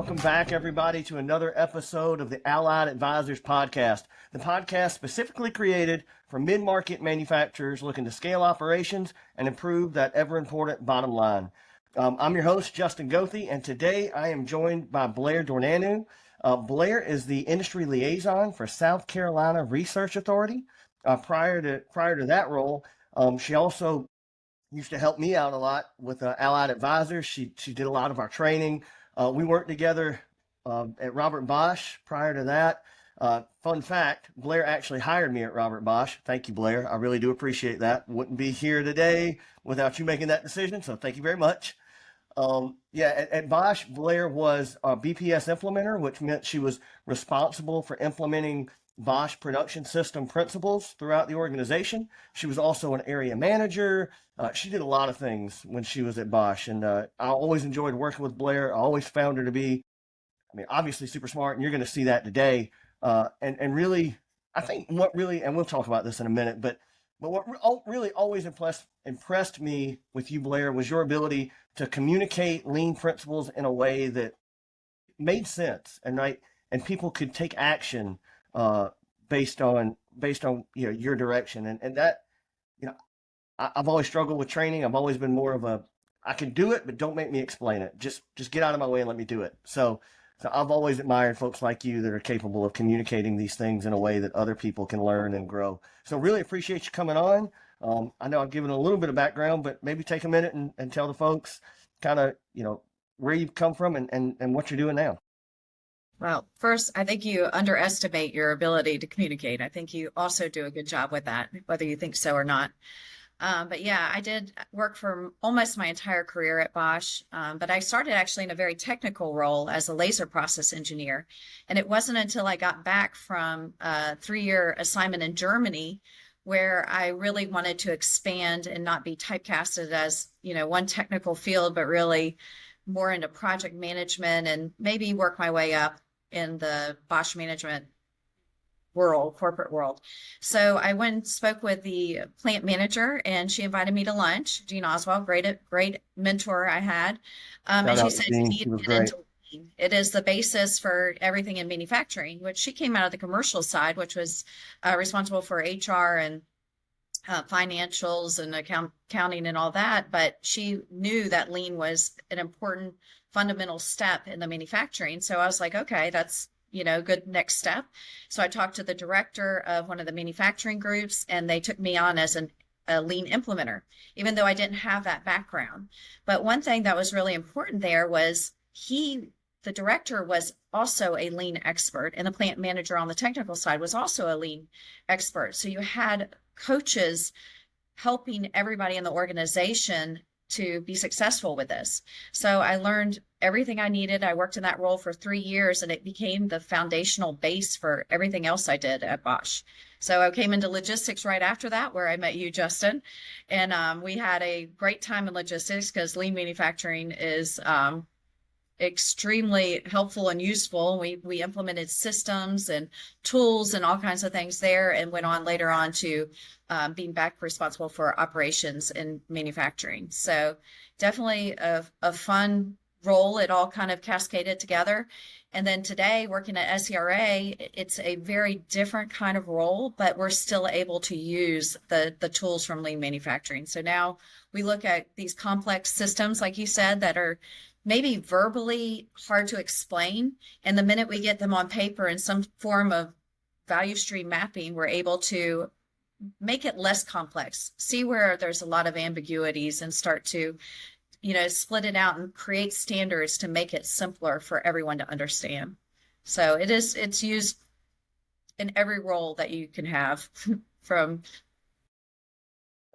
welcome back, everybody, to another episode of the Allied Advisors Podcast, the podcast specifically created for mid-market manufacturers looking to scale operations and improve that ever-important bottom line. I'm your host, Justin Goethe, and today I am joined by Blair Dorneanu. Blair is the industry liaison for South Carolina Research Authority. Prior to that role, she also used to help me out a lot with Allied Advisors. She did a lot of our training. We worked together at Robert Bosch prior to that. Fun fact, Blair actually hired me at Robert Bosch. Thank you, Blair. I really do appreciate that. Wouldn't be here today without you making that decision, so thank you very much. At Bosch, Blair was a BPS implementer, which meant she was responsible for implementing Bosch production system principles throughout the organization. She was also an area manager. She did a lot of things when she was at Bosch, and I always enjoyed working with Blair. I always found her to be, obviously super smart, and you're going to see that today. And really, I think what really, and we'll talk about this in a minute, but what really always impressed me with you, Blair, was your ability to communicate lean principles in a way that made sense and people could take action based on your direction, and that I've always struggled with training. I've always been more of I can do it, but don't make me explain it. Just get out of my way and let me do it. So I've always admired folks like you that are capable of communicating these things in a way that other people can learn and grow. So really appreciate you coming on. I know I've given a little bit of background, but maybe take a minute and tell the folks kind of, where you've come from and what you're doing now. Well, first, I think you underestimate your ability to communicate. I think you also do a good job with that, whether you think so or not. But yeah, I did work for almost my entire career at Bosch, but I started actually in a very technical role as a laser process engineer. And it wasn't until I got back from a 3-year assignment in Germany where I really wanted to expand and not be typecasted as, one technical field, but really more into project management and maybe work my way up in the Bosch management corporate world. So I went and spoke with the plant manager, and she invited me to lunch. Jean Oswald, great mentor I had. And she said, "You need to get into lean. It is the basis for everything in manufacturing," which she came out of the commercial side, which was responsible for HR and financials and accounting and all that. But she knew that lean was an important fundamental step in the manufacturing. So I was like, okay, that's good next step. So I talked to the director of one of the manufacturing groups, and they took me on as a lean implementer, even though I didn't have that background. But one thing that was really important there was the director was also a lean expert, and the plant manager on the technical side was also a lean expert. So you had coaches helping everybody in the organization to be successful with this. So I learned everything I needed. I worked in that role for 3 years, and it became the foundational base for everything else I did at Bosch. So I came into logistics right after that, where I met you, Justin, and we had a great time in logistics because lean manufacturing is extremely helpful and useful. We implemented systems and tools and all kinds of things there, and went on later on to being back responsible for operations and manufacturing. So definitely a fun role. It all kind of cascaded together. And then today, working at SCRA, it's a very different kind of role, but we're still able to use the tools from lean manufacturing. So now we look at these complex systems, like you said, that are maybe verbally hard to explain. And the minute we get them on paper in some form of value stream mapping, we're able to make it less complex, see where there's a lot of ambiguities, and start to split it out and create standards to make it simpler for everyone to understand. So it's used in every role that you can have from.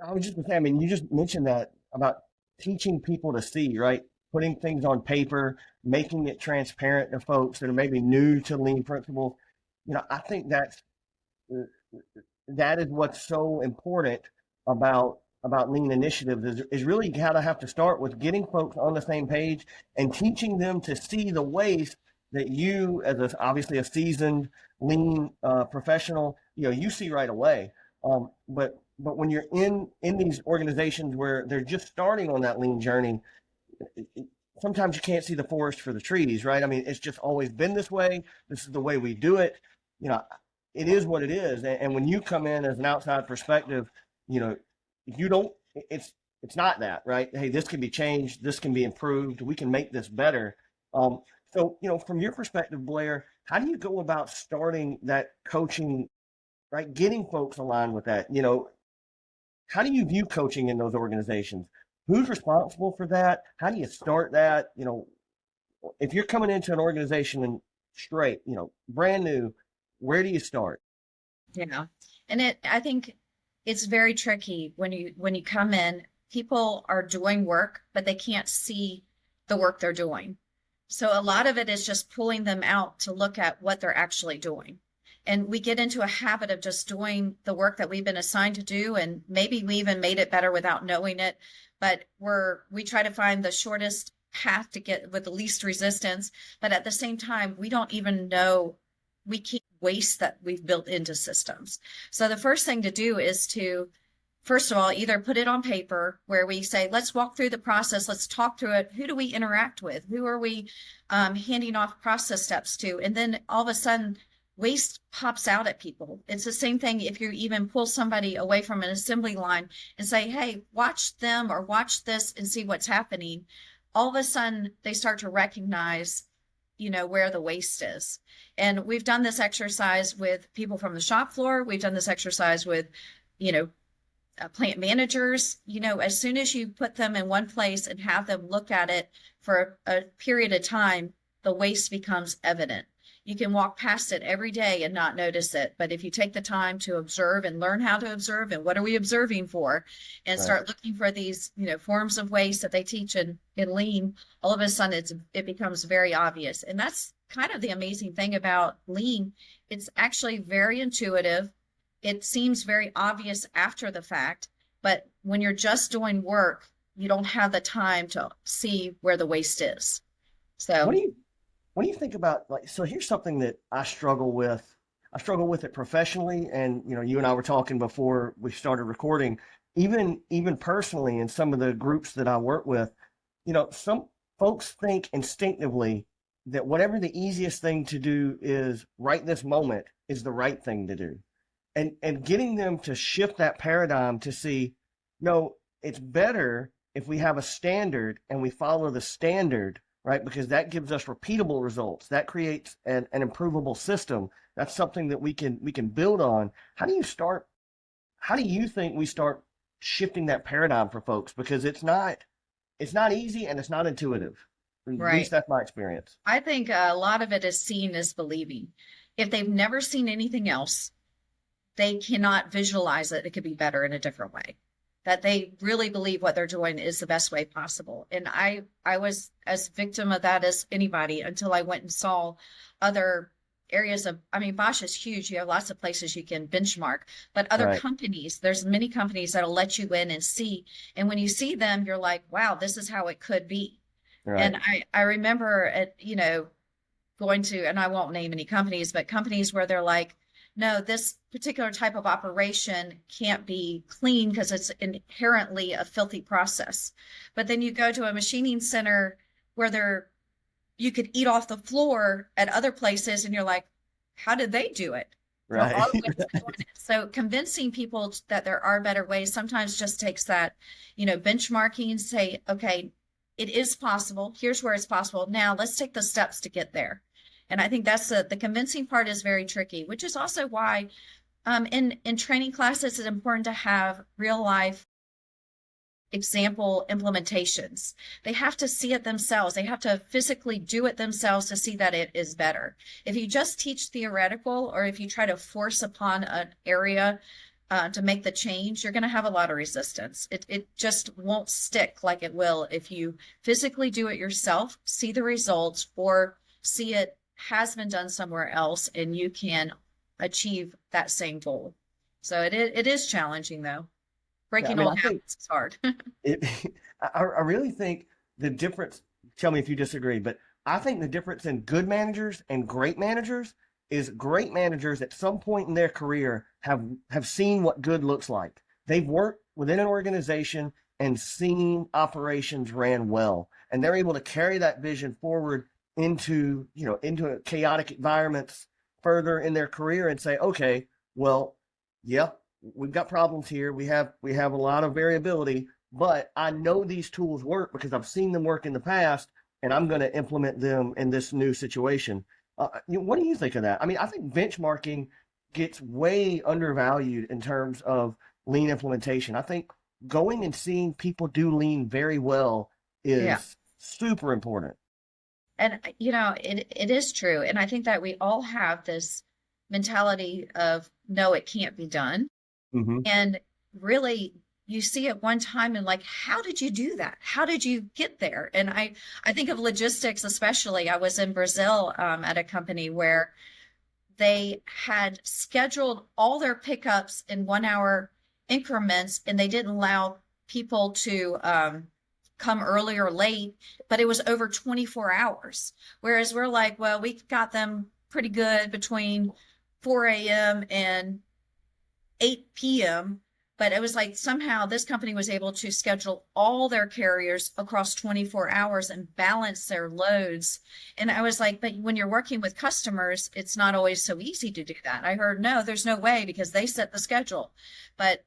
I was just saying, you just mentioned that about teaching people to see, right? Putting things on paper, making it transparent to folks that are maybe new to lean principles. I think that is what's so important about lean initiatives is really gotta have to start with getting folks on the same page and teaching them to see the ways that you, as obviously a seasoned lean professional, you see right away. But when you're in these organizations where they're just starting on that lean journey, sometimes you can't see the forest for the trees, right? I mean, it's just always been this way. This is the way we do it. You know, it is what it is. And when you come in as an outside perspective, you know, you don't, it's, it's not that, right? Hey, this can be changed. This can be improved. We can make this better. Um, so, you know, from your perspective, Blair, how do you go about starting that coaching, right? Getting folks aligned with that, you know, how do you view coaching in those organizations? Who's responsible for that? How do you start that? You know, if you're coming into an organization and straight, you know, brand new, where do you start? Yeah. And I think it's very tricky when you come in, people are doing work, but they can't see the work they're doing. So a lot of it is just pulling them out to look at what they're actually doing. And we get into a habit of just doing the work that we've been assigned to do, and maybe we even made it better without knowing it. But we try to find the shortest path to get with the least resistance. But at the same time, we don't even know we keep waste that we've built into systems. So the first thing to do is to, first of all, either put it on paper where we say, let's walk through the process, let's talk through it. Who do we interact with? Who are we handing off process steps to? And then all of a sudden, waste pops out at people. It's the same thing if you even pull somebody away from an assembly line and say, hey, watch them or watch this and see what's happening. All of a sudden, they start to recognize, you know, where the waste is. And we've done this exercise with people from the shop floor. We've done this exercise with, you know, plant managers. You know, as soon as you put them in one place and have them look at it for a period of time, the waste becomes evident. You can walk past it every day and not notice it. But if you take the time to observe and learn how to observe and what are we observing for, and Right. start looking for these, you know, forms of waste that they teach in Lean, all of a sudden it becomes very obvious. And that's kind of the amazing thing about Lean. It's actually very intuitive. It seems very obvious after the fact, but when you're just doing work, you don't have the time to see where the waste is. What So do you what do you think about, like, so here's something that I struggle with. I struggle with it professionally, and you know, you and I were talking before we started recording, even personally in some of the groups that I work with, you know, some folks think instinctively that whatever the easiest thing to do is right this moment is the right thing to do. And getting them to shift that paradigm to see, no, it's better if we have a standard and we follow the standard, right? Because that gives us repeatable results. That creates an improvable system. That's something that we can build on. How do you start? How do you think we start shifting that paradigm for folks? Because it's not easy and it's not intuitive. At least right. that's my experience. I think a lot of it is seeing as believing. If they've never seen anything else, they cannot visualize that it could be better in a different way. That they really believe what they're doing is the best way possible. And I was as victim of that as anybody until I went and saw other areas of, I mean, Bosch is huge. You have lots of places you can benchmark, but other Right. companies, there's many companies that'll let you in and see. And when you see them, you're like, wow, this is how it could be. And Right. I remember at, you know, going to, and I won't name any companies, but companies where they're like, no, this particular type of operation can't be clean because it's inherently a filthy process. But then you go to a machining center where you could eat off the floor at other places and you're like, how did they do it? There Right. are ways of doing it. So convincing people that there are better ways sometimes just takes that, you know, benchmarking, say, okay, it is possible. Here's where it's possible. Now let's take the steps to get there. And I think that's the convincing part is very tricky, which is also why in training classes it's important to have real life example implementations. They have to see it themselves. They have to physically do it themselves to see that it is better. If you just teach theoretical or if you try to force upon an area to make the change, you're going to have a lot of resistance. It just won't stick like it will if you physically do it yourself, see the results, or see it has been done somewhere else and you can achieve that same goal. So it is challenging though. Yeah. I Breaking mean, I old think habits is hard. it, I really think the difference, tell me if you disagree, but I think the difference in good managers and great managers is great managers at some point in their career have seen what good looks like. They've worked within an organization and seen operations ran well, and they're able to carry that vision forward into, into chaotic environments further in their career and say, okay, well, yeah, we've got problems here. We have a lot of variability, but I know these tools work because I've seen them work in the past, and I'm going to implement them in this new situation. What do you think of that? I mean, I think benchmarking gets way undervalued in terms of lean implementation. I think going and seeing people do lean very well Yeah. is super important. And it is true. And I think that we all have this mentality of no, it can't be done. Mm-hmm. And really you see it one time and like, how did you do that? How did you get there? And I think of logistics, especially. I was in Brazil at a company where they had scheduled all their pickups in 1 hour increments, and they didn't allow people to come early or late, but it was over 24 hours. Whereas we're like, well, we got them pretty good between 4 a.m. and 8 p.m. But it was like somehow this company was able to schedule all their carriers across 24 hours and balance their loads. And I was like, but when you're working with customers, it's not always so easy to do that. I heard, no, there's no way because they set the schedule. But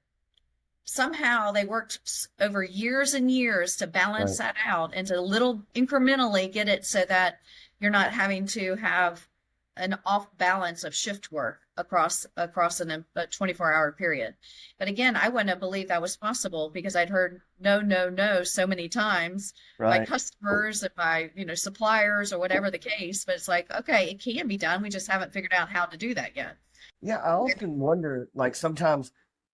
somehow they worked over years and years to balance Right. that out and to little incrementally get it so that you're not having to have an off balance of shift work across a 24-hour period. But again, I wouldn't have believed that was possible because I'd heard no, no, no so many times by Right. customers and by, suppliers or whatever the case. But it's like, okay, it can be done. We just haven't figured out how to do that yet. Yeah, I often wonder, like sometimes,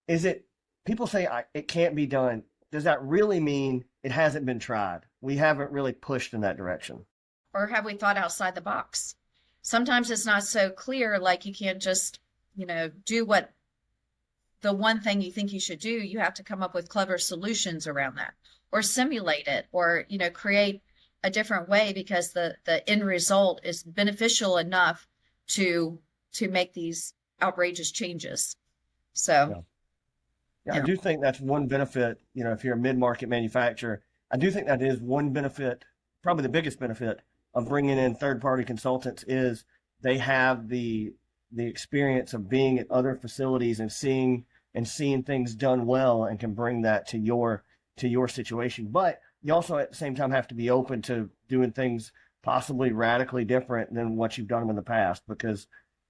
is it people say it can't be done? Does that really mean it hasn't been tried? We haven't really pushed in that direction. Or have we thought outside the box? Sometimes it's not so clear, like you can't just, do what the one thing you think you should do. You have to come up with clever solutions around that or simulate it or, create a different way because the end result is beneficial enough to make these outrageous changes. So, Yeah. Yeah, I yeah. do think that's one benefit, if you're a mid-market manufacturer, I do think that is one benefit, probably the biggest benefit of bringing in third-party consultants is they have the experience of being at other facilities and seeing things done well and can bring that to your situation. But you also at the same time have to be open to doing things possibly radically different than what you've done in the past because,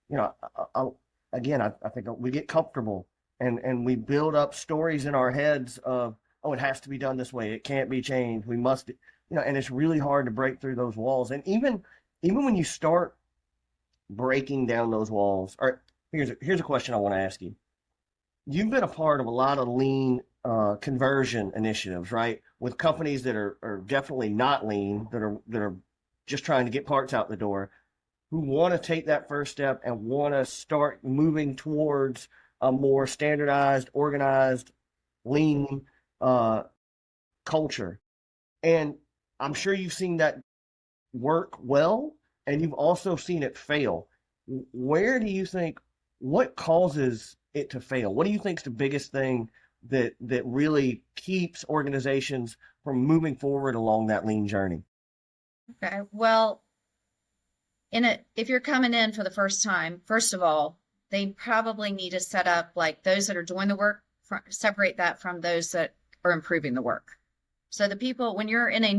you know, again, I think we get comfortable and we build up stories in our heads of, oh, it has to be done this way. It can't be changed. We must, and it's really hard to break through those walls. And even when you start breaking down those walls, or here's a question I want to ask you. You've been a part of a lot of lean conversion initiatives, right? With companies that are definitely not lean, that are just trying to get parts out the door, who want to take that first step and want to start moving towards a more standardized, organized, lean uh, culture. And I'm sure you've seen that work well, and you've also seen it fail. Where do you think, what causes it to fail? What do you think is the biggest thing that really keeps organizations from moving forward along that lean journey? Okay. Well, if you're coming in for the first time, first of all, they probably need to set up like those that are doing the work, separate that from those that are improving the work. So the people, when you're in a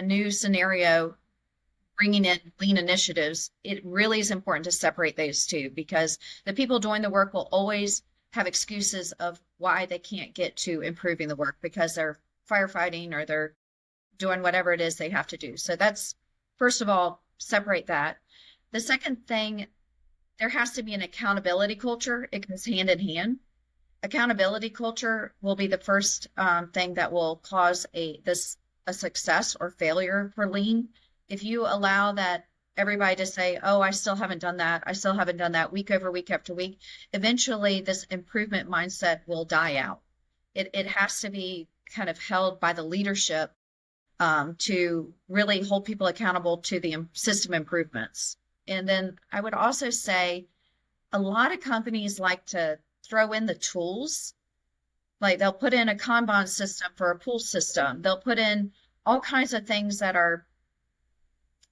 new scenario, bringing in lean initiatives, it really is important to separate those two because the people doing the work will always have excuses of why they can't get to improving the work because they're firefighting or they're doing whatever it is they have to do. So that's, first of all, separate that. The second thing, there has to be an accountability culture. It goes hand in hand. Accountability culture will be the first thing that will cause a success or failure for lean. If you allow that everybody to say, oh, I still haven't done that, I still haven't done that week over week after week, eventually this improvement mindset will die out. It has to be kind of held by the leadership to really hold people accountable to the system improvements. And then I would also say a lot of companies like to throw in the tools Like they'll put in a Kanban system for a pool system. They'll put in all kinds of things that are,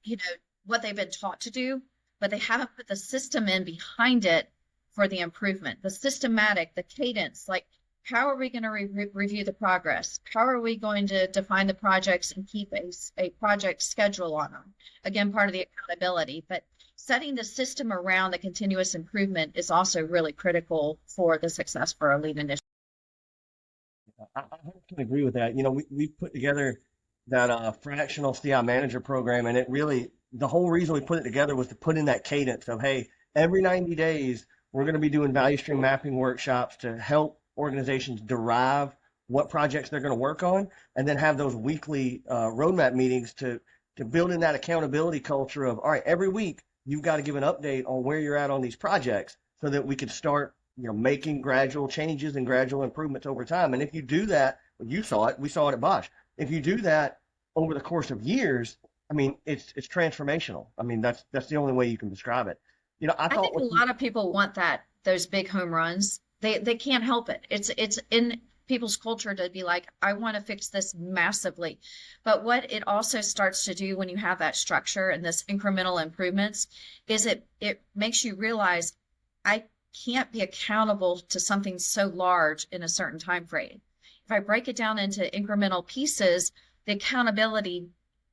you know, what they've been taught to do, but they haven't put the system in behind it for the improvement, the systematic, the cadence, like how are we going to review the progress? How are we going to define the projects and keep a project schedule on them? Again, part of the accountability, but setting the system around the continuous improvement is also really critical for the success for a lean initiative. I can agree with that. We put together that fractional CI manager program, and it really, the whole reason we put it together was to put in that cadence of, hey, every 90 days, we're going to be doing value stream mapping workshops to help organizations derive what projects they're going to work on, and then have those weekly roadmap meetings to build in that accountability culture of, all right, every week you've got to give an update on where you're at on these projects so that we can start making gradual changes and gradual improvements over time. And if you do that, you saw it, we saw it at Bosch. If you do that over the course of years, I mean, it's transformational. I mean, that's the only way you can describe it. I I thought think a lot of people want those big home runs. They can't help it. It's in people's culture to be like, I want to fix this massively. But what it also starts to do when you have that structure and this incremental improvements is it makes you realize I can't be accountable to something so large in a certain time frame. If I break it down into incremental pieces, the accountability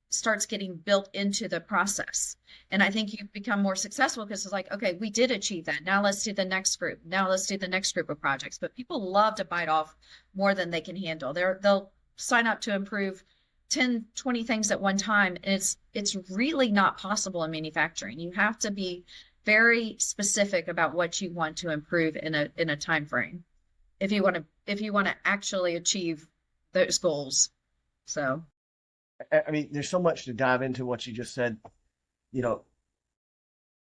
starts getting built into the process. And I think you become more successful because it's like, okay, we did achieve that. Now let's do the next group. Now let's do the next group of projects. But people love to bite off more than they can handle. They'll sign up to improve 10, 20 things at one time. And it's really not possible in manufacturing. You have to be very specific about what you want to improve in a time frame if you want to actually achieve those goals. So I mean, there's so much to dive into what you just said, you know,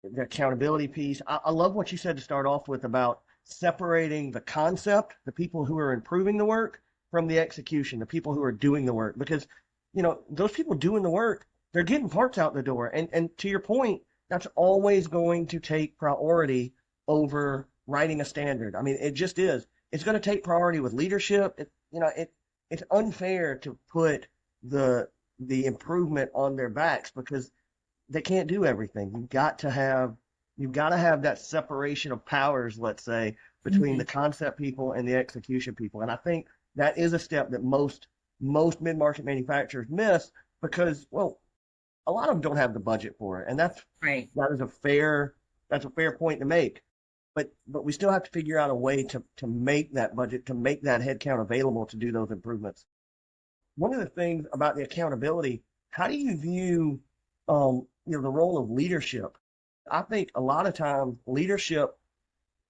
the accountability piece. I love what you said to start off with about separating the concept, the people who are improving the work, from the execution, the people who are doing the work. Because, those people doing the work, they're getting parts out the door. And to your point, that's always going to take priority over writing a standard. I mean, it just is. It's going to take priority with leadership. It's unfair to put the improvement on their backs because they can't do everything. You've got to have that separation of powers, let's say, between the concept people and the execution people. And I think that is a step that most mid-market manufacturers miss because, well, a lot of them don't have the budget for it. And right. that's a fair point to make. But we still have to figure out a way to make that budget, to make that headcount available to do those improvements. One of the things about the accountability, how do you view the role of leadership? I think a lot of times leadership,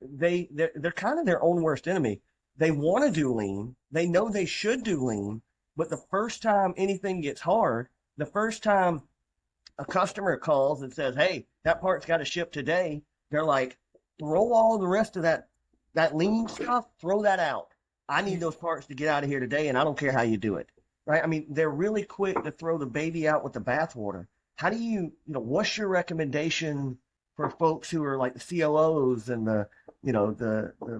they're kind of their own worst enemy. They want to do lean. They know they should do lean, but the first time anything gets hard, the first time a customer calls and says, "Hey, that part's got to ship today," they're like, "Throw all the rest of that lean stuff, throw that out. I need those parts to get out of here today, and I don't care how you do it." Right? I mean, they're really quick to throw the baby out with the bathwater. How do what's your recommendation for folks who are like the COOs and the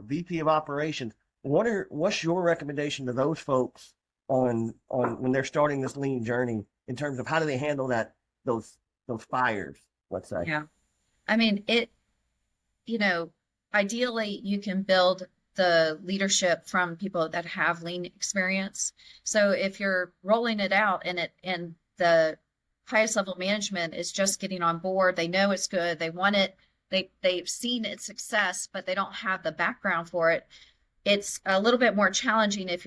VP of operations? What's your recommendation to those folks on when they're starting this lean journey in terms of how do they handle those fires, let's say? Yeah. I mean, ideally you can build the leadership from people that have lean experience. So if you're rolling it out and the highest level management is just getting on board, they know it's good, they want it, they've seen its success, but they don't have the background for it. It's a little bit more challenging if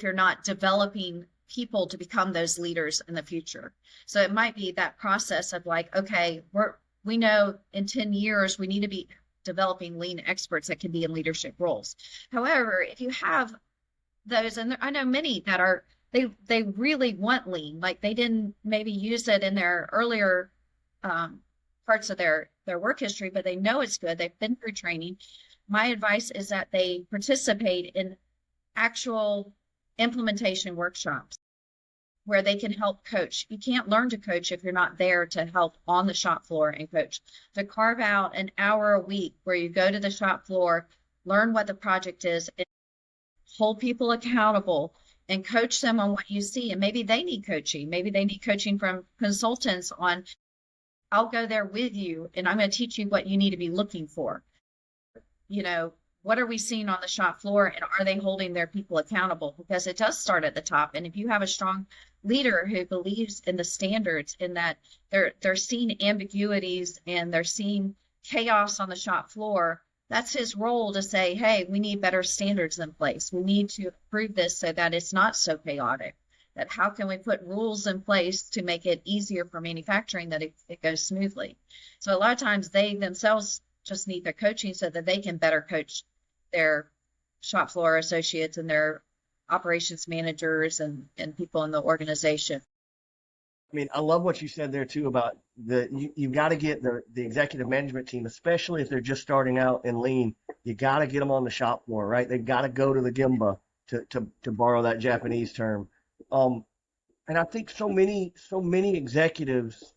you're not developing people to become those leaders in the future. So it might be that process of like, okay, we know in 10 years we need to be developing lean experts that can be in leadership roles. However, if you have those, and I know many that are, they really want lean, like they didn't maybe use it in their earlier parts of their work history, but they know it's good. They've been through training. My advice is that they participate in actual implementation workshops where they can help coach. You can't learn to coach if you're not there to help on the shop floor and coach. To carve out an hour a week where you go to the shop floor, learn what the project is, and hold people accountable and coach them on what you see. And maybe they need coaching. Maybe they need coaching from consultants on, I'll go there with you and I'm going to teach you what you need to be looking for. You know, what are we seeing on the shop floor, and are they holding their people accountable? Because it does start at the top. And if you have a strong leader who believes in the standards, in that they're seeing ambiguities and they're seeing chaos on the shop floor, that's his role to say, hey, we need better standards in place. We need to improve this so that it's not so chaotic. That how can we put rules in place to make it easier for manufacturing, that it goes smoothly. So a lot of times they themselves just need their coaching so that they can better coach their shop floor associates and their operations managers and people in the organization. I mean, I love what you said there too about you've got to get the executive management team, especially if they're just starting out in lean, you got to get them on the shop floor, right? They've got to go to the Gemba, to borrow that Japanese term. And I think so many executives,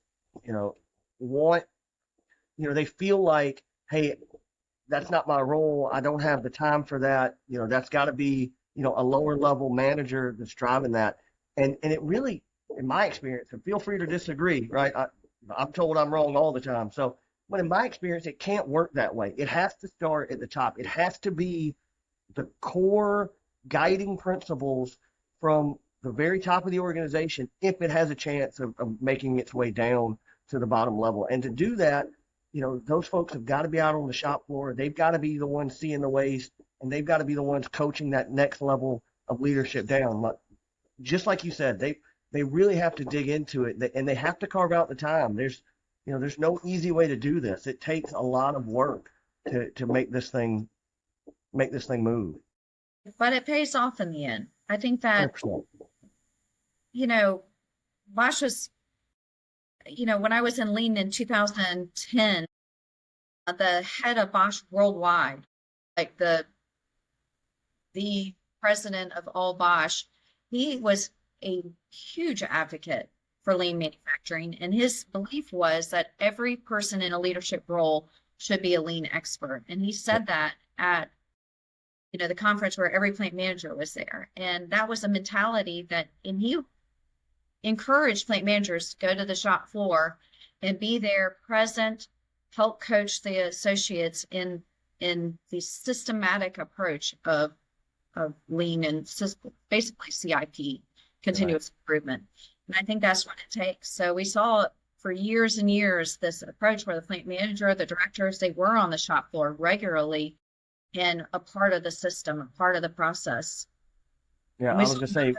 want, they feel like, hey, that's not my role. I don't have the time for that. That's got to be, a lower level manager that's driving that. And it really, in my experience, and feel free to disagree, right? I'm told I'm wrong all the time. So, but in my experience, it can't work that way. It has to start at the top. It has to be the core guiding principles from the very top of the organization if it has a chance of making its way down to the bottom level. And to do that, those folks have got to be out on the shop floor. They've got to be the ones seeing the waste, and they've got to be the ones coaching that next level of leadership down. Just like you said, they really have to dig into it, and they have to carve out the time. There's no easy way to do this. It takes a lot of work to make this thing move. But it pays off in the end. I think that, 100%. Bosch was, when I was in Lean in 2010, the head of Bosch worldwide, like the president of all Bosch, he was a huge advocate for lean manufacturing. And his belief was that every person in a leadership role should be a lean expert. And he said that at, the conference where every plant manager was there. And that was a mentality and he encouraged plant managers to go to the shop floor and be there present, help coach the associates in the systematic approach of lean and basically CIP, continuous improvement. And I think that's what it takes. So we saw for years and years this approach where the plant manager, the directors, they were on the shop floor regularly and a part of the system, a part of the process. Yeah, I was gonna say,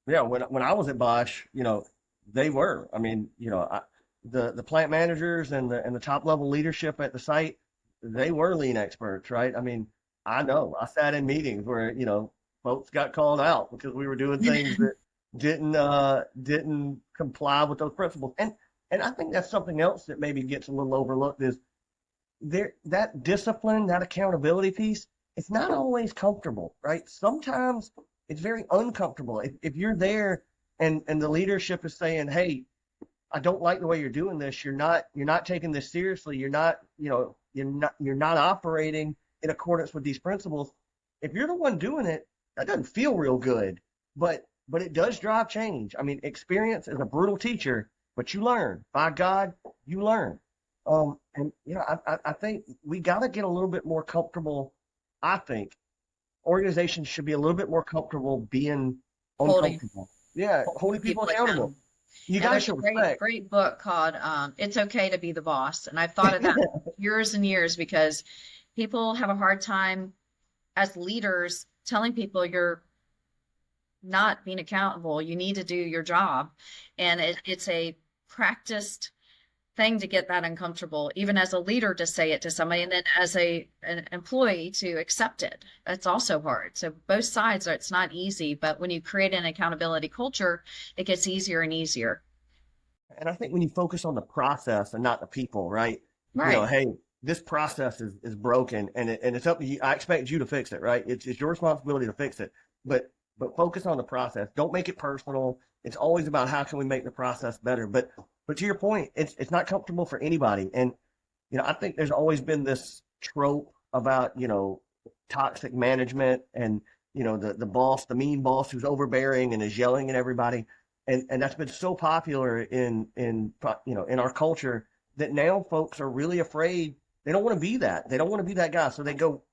yeah, when I was at Bosch, they were. I mean, the plant managers and the top level leadership at the site, they were lean experts, right? I mean, I know I sat in meetings where folks got called out because we were doing things that didn't comply with those principles, and I think that's something else that maybe gets a little overlooked is that discipline, that accountability piece. It's not always comfortable, right? Sometimes it's very uncomfortable. If you're there and the leadership is saying, hey, I don't like the way you're doing this. You're not taking this seriously. You're not operating in accordance with these principles. If you're the one doing it, that doesn't feel real good, but it does drive change. I mean, experience is a brutal teacher, but you learn. By God, you learn. And I think we got to get a little bit more comfortable. I think organizations should be a little bit more comfortable being uncomfortable. Holding people accountable. You got to show respect. Great book called "It's Okay to Be the Boss," and I've thought of that years and years because people have a hard time as leaders telling people you're not being accountable. You need to do your job, and it's a practiced thing to get that uncomfortable, even as a leader to say it to somebody, and then as an employee to accept it. That's also hard. So both sides, it's not easy, but when you create an accountability culture, it gets easier and easier. And I think when you focus on the process and not the people, right? Right. Hey, this process is broken, and it's up to you. I expect you to fix it, right? It's your responsibility to fix it, but focus on the process. Don't make it personal. It's always about how can we make the process better. But to your point, it's not comfortable for anybody. And, I think there's always been this trope about, toxic management and the boss, the mean boss who's overbearing and is yelling at everybody. And that's been so popular in our culture that now folks are really afraid. They don't want to be that. They don't want to be that guy. So they go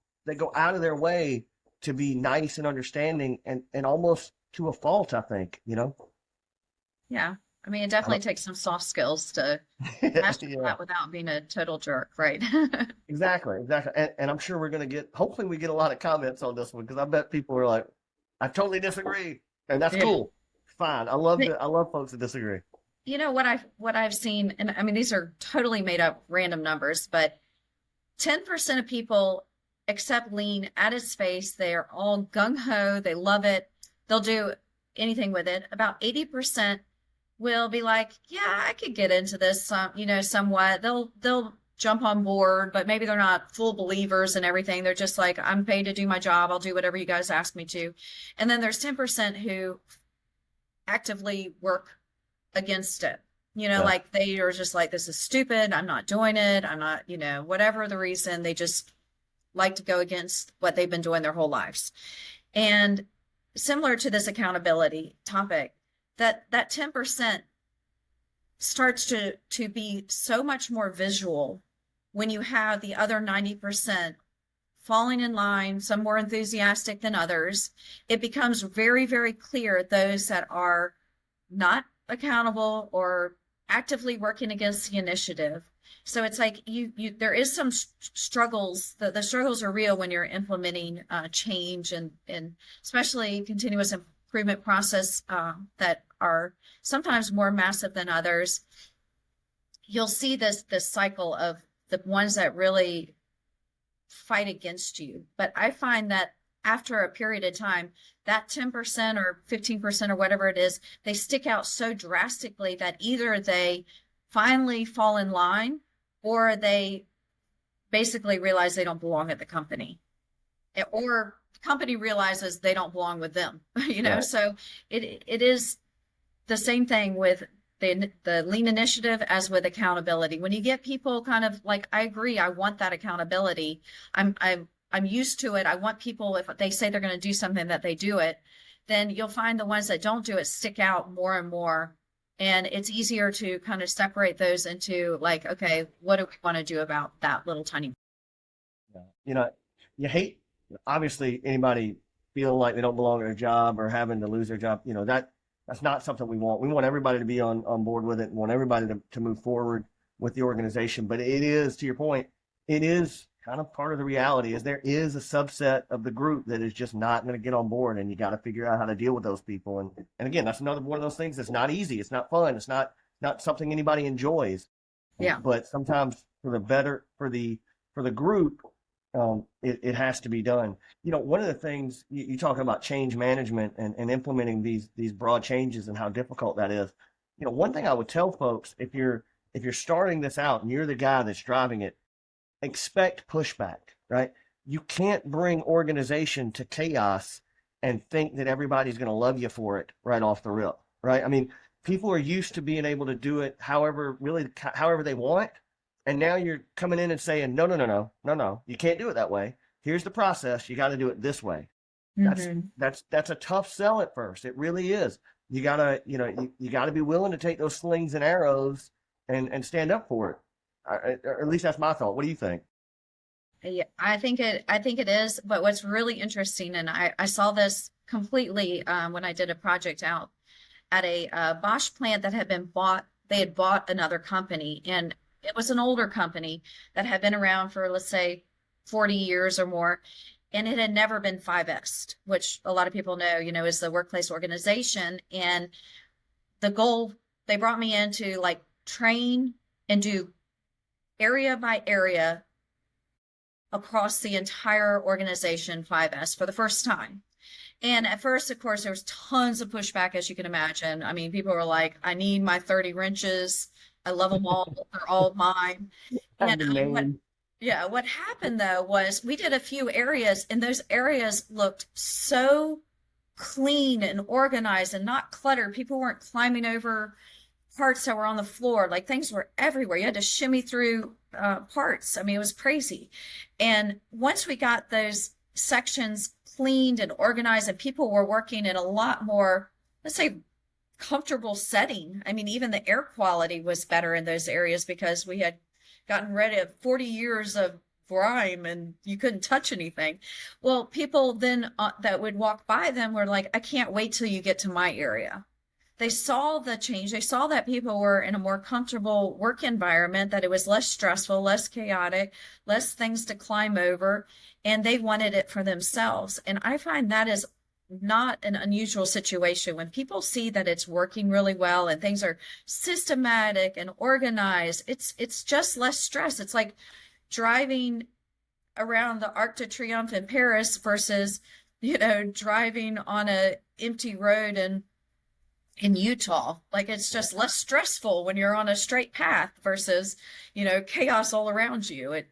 out of their way to be nice and understanding and almost to a fault, I think, Yeah. I mean, it definitely takes some soft skills to master Yeah, that without being a total jerk, right? exactly. And I'm sure hopefully we get a lot of comments on this one because I bet people are like, I totally disagree. And that's Yeah. cool. Fine. I love folks that disagree. You know what I've seen, and I mean these are totally made up random numbers, but 10% of people accept lean at its face. They are all gung ho. They love it. They'll do anything with it. About 80% will be like, yeah, I could get into this, somewhat. They'll jump on board, but maybe they're not full believers and everything. They're just like, I'm paid to do my job. I'll do whatever you guys ask me to. And then there's 10% who actively work against it. Yeah. Like they are just like, this is stupid. I'm not doing it. I'm not, whatever the reason, they just like to go against what they've been doing their whole lives. And similar to this accountability topic, that 10% starts to be so much more visual when you have the other 90% falling in line, some more enthusiastic than others. It becomes very, very clear those that are not accountable or actively working against the initiative. So it's like there is some struggles. The struggles are real when you're implementing change and especially continuous improvement process that are sometimes more massive than others. You'll see this cycle of the ones that really fight against you. But I find that after a period of time, that 10% or 15% or whatever it is, they stick out so drastically that either they finally fall in line or they basically realize they don't belong at the company, or the company realizes they don't belong with them. Right. So it is the same thing with the lean initiative as with accountability. When you get people kind of like, I agree, I want that accountability. I'm used to it. I want people, if they say they're going to do something, that they do it. Then you'll find the ones that don't do it stick out more and more. And it's easier to kind of separate those into like, okay, what do we want to do about that little tiny? Yeah. You hate, obviously, anybody feeling like they don't belong at a job or having to lose their job. That's not something we want. We want everybody to be on board with it and want everybody to move forward with the organization. But it is, to your point, it is kind of part of the reality is there is a subset of the group that is just not going to get on board, and you got to figure out how to deal with those people. And again, that's another one of those things that's not easy. It's not fun. It's not something anybody enjoys. Yeah. But sometimes for the group, it has to be done. One of the things you talk about change management and implementing these broad changes and how difficult that is. One thing I would tell folks, if you're starting this out and you're the guy that's driving it, expect pushback, right? You can't bring organization to chaos and think that everybody's going to love you for it right off the rip, right? I mean, people are used to being able to do it however they want. And now you're coming in and saying, no, you can't do it that way. Here's the process. You got to do it this way. That's a tough sell at first. It really is. You gotta, you gotta be willing to take those slings and arrows and stand up for it. Or at least that's my thought. What do you think? Yeah, I think it is. But what's really interesting, and I saw this completely when I did a project out at a Bosch plant that had been bought. They had bought another company, and it was an older company that had been around for, let's say, 40 years or more, and it had never been 5S, which a lot of people know, is the workplace organization. And the goal, they brought me in to like train and do area by area across the entire organization 5S for the first time. And at first, of course, there was tons of pushback, as you can imagine. I mean, people were like, I need my 30 wrenches. I love them all. They're all mine. And what happened though was we did a few areas, and those areas looked so clean and organized and not cluttered. People weren't climbing over parts that were on the floor. Like, things were everywhere. You had to shimmy through parts. I mean, it was crazy. And once we got those sections cleaned and organized, and people were working in a lot more, let's say, comfortable setting. I mean, even the air quality was better in those areas because we had gotten rid of 40 years of grime and you couldn't touch anything. Well, people then that would walk by them were like, I can't wait till you get to my area. They saw the change. They saw that people were in a more comfortable work environment, that it was less stressful, less chaotic, less things to climb over, and they wanted it for themselves. And I find that is not an unusual situation. When people see that it's working really well and things are systematic and organized, it's just less stress. It's like driving around the Arc de Triomphe in Paris versus, driving on a empty road in Utah. Like, it's just less stressful when you're on a straight path versus, chaos all around you.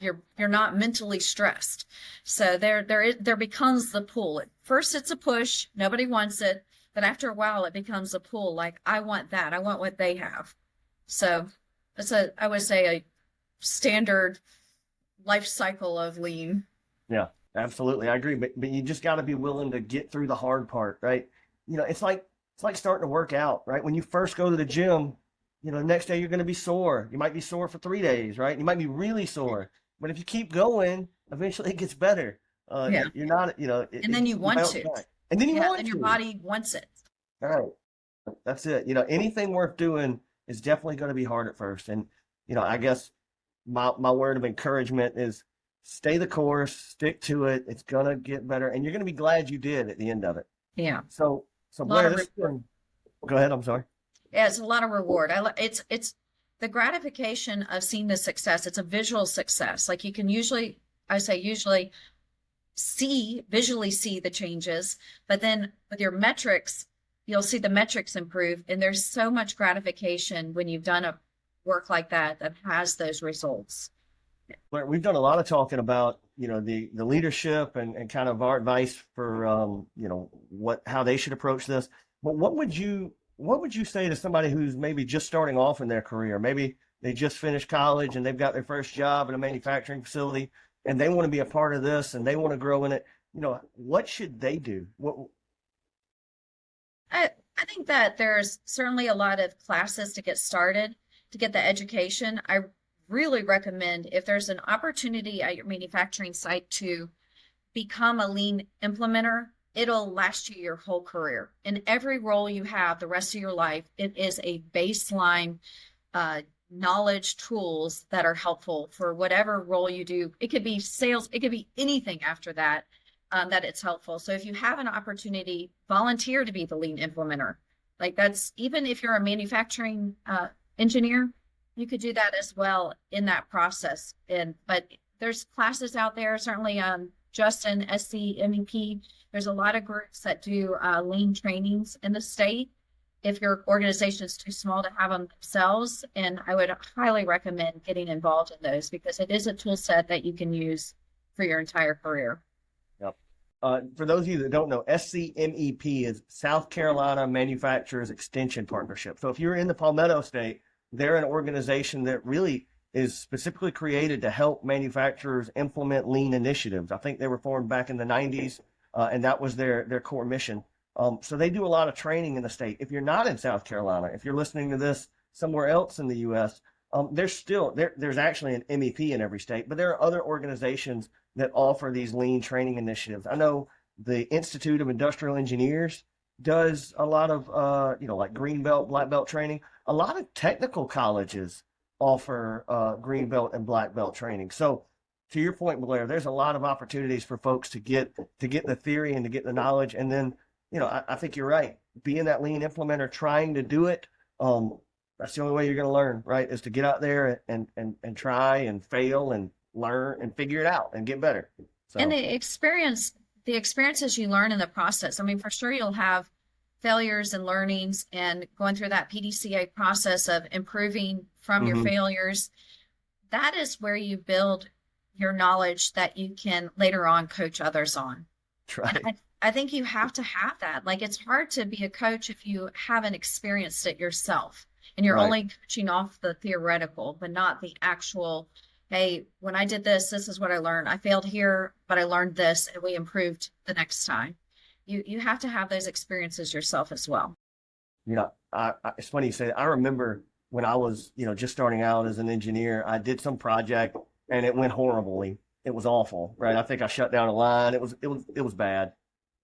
You're not mentally stressed. So there becomes the pull. At first it's a push, nobody wants it, but after a while it becomes a pull. Like, I want that. I want what they have. So it's I would say a standard life cycle of lean. Yeah, absolutely. I agree. But you just got to be willing to get through the hard part, right? It's like starting to work out, right? When you first go to the gym, the next day you're going to be sore. You might be sore for 3 days, right? You might be really sore. But if you keep going, eventually it gets better. Yeah. You're not, and then you want to. And then you want and to. your body wants it. All right. That's it. Anything worth doing is definitely going to be hard at first. And, I guess my word of encouragement is stay the course, stick to it. It's going to get better. And you're going to be glad you did at the end of it. Yeah. So Blair, go ahead. I'm sorry. Yeah, it's a lot of reward. It's the gratification of seeing the success. It's a visual success. Like, you can usually visually see the changes, but then with your metrics, you'll see the metrics improve. And there's so much gratification when you've done a work like that has those results. Blair, we've done a lot of talking about, the leadership and kind of our advice for, how they should approach this. But what would you say to somebody who's maybe just starting off in their career? Maybe they just finished college and they've got their first job in a manufacturing facility and they want to be a part of this and they want to grow in it. What should they do? I think that there's certainly a lot of classes to get started, to get the education. I really recommend, if there's an opportunity at your manufacturing site to become a lean implementer, it'll last you your whole career. In every role you have the rest of your life, it is a baseline knowledge tools that are helpful for whatever role you do. It could be sales, it could be anything after that, that it's helpful. So if you have an opportunity, volunteer to be the lean implementer. Like, that's, even if you're a manufacturing engineer, you could do that as well in that process. But there's classes out there, certainly Justin, SCMEP. There's a lot of groups that do lean trainings in the state if your organization is too small to have them themselves. And I would highly recommend getting involved in those because it is a tool set that you can use for your entire career. Yep. For those of you that don't know, SCMEP is South Carolina Manufacturers Extension Partnership. So if you're in the Palmetto State, they're an organization that really is specifically created to help manufacturers implement lean initiatives. I think they were formed back in the 90s, and that was their core mission. So they do a lot of training in the state. If you're not in South Carolina, if you're listening to this somewhere else in the U.S., there's actually an MEP in every state, but there are other organizations that offer these lean training initiatives. I know the Institute of Industrial Engineers does a lot of, like green belt, black belt training. A lot of technical colleges offer green belt and black belt training. So to your point, Blair, there's a lot of opportunities for folks to get the theory and to get the knowledge. And then, I think you're right. Being that lean implementer, trying to do it, that's the only way you're going to learn, right? Is to get out there and try and fail and learn and figure it out and get better. So. And the experiences you learn in the process. I mean, for sure you'll have failures and learnings and going through that PDCA process of improving from your failures. That is where you build your knowledge that you can later on coach others on. Right. I think you have to have that. Like, it's hard to be a coach if you haven't experienced it yourself and you're only coaching off the theoretical, but not the actual hey, when I did this, this is what I learned. I failed here, but I learned this and we improved the next time. You have to have those experiences yourself as well. You know, it's funny you say that. I remember when I was, just starting out as an engineer, I did some project and it went horribly. It was awful, right? I think I shut down a line. It was bad.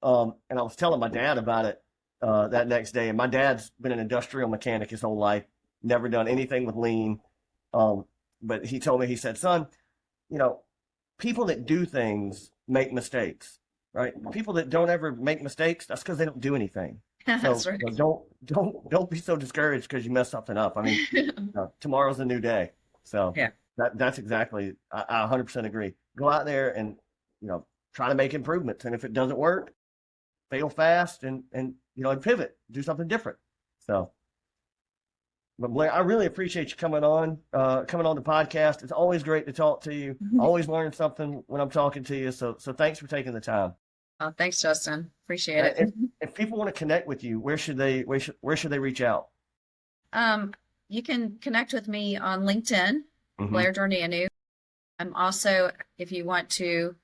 And I was telling my dad about it that next day. And my dad's been an industrial mechanic his whole life, never done anything with lean. But he told me, he said, son, you know, people that do things make mistakes, right? People that don't ever make mistakes, that's because they don't do anything. That's So right. don't be so discouraged because you mess something up. I mean, tomorrow's a new day. So Yeah. that's exactly, I 100% agree. Go out there and, try to make improvements. And if it doesn't work, fail fast and pivot, do something different. So, but Blair, I really appreciate you coming on the podcast. It's always great to talk to you. Always learn something when I'm talking to you. So thanks for taking the time. Oh, thanks, Justin. Appreciate it. If people want to connect with you, where should they reach out? You can connect with me on LinkedIn, Mhm. Blair Dorneanu. I'm also, if you want to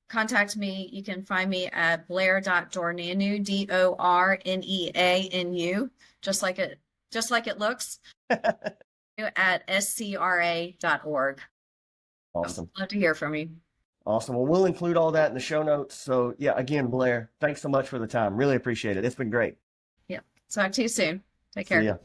contact me, you can find me at blair.dorneanu, Dorneanu, just like it looks, at scra.org. Awesome. Love to hear from you. Awesome. Well, we'll include all that in the show notes. So yeah, again, Blair, thanks so much for the time. Really appreciate it. It's been great. Yeah. Talk to you soon. Take See care. ya.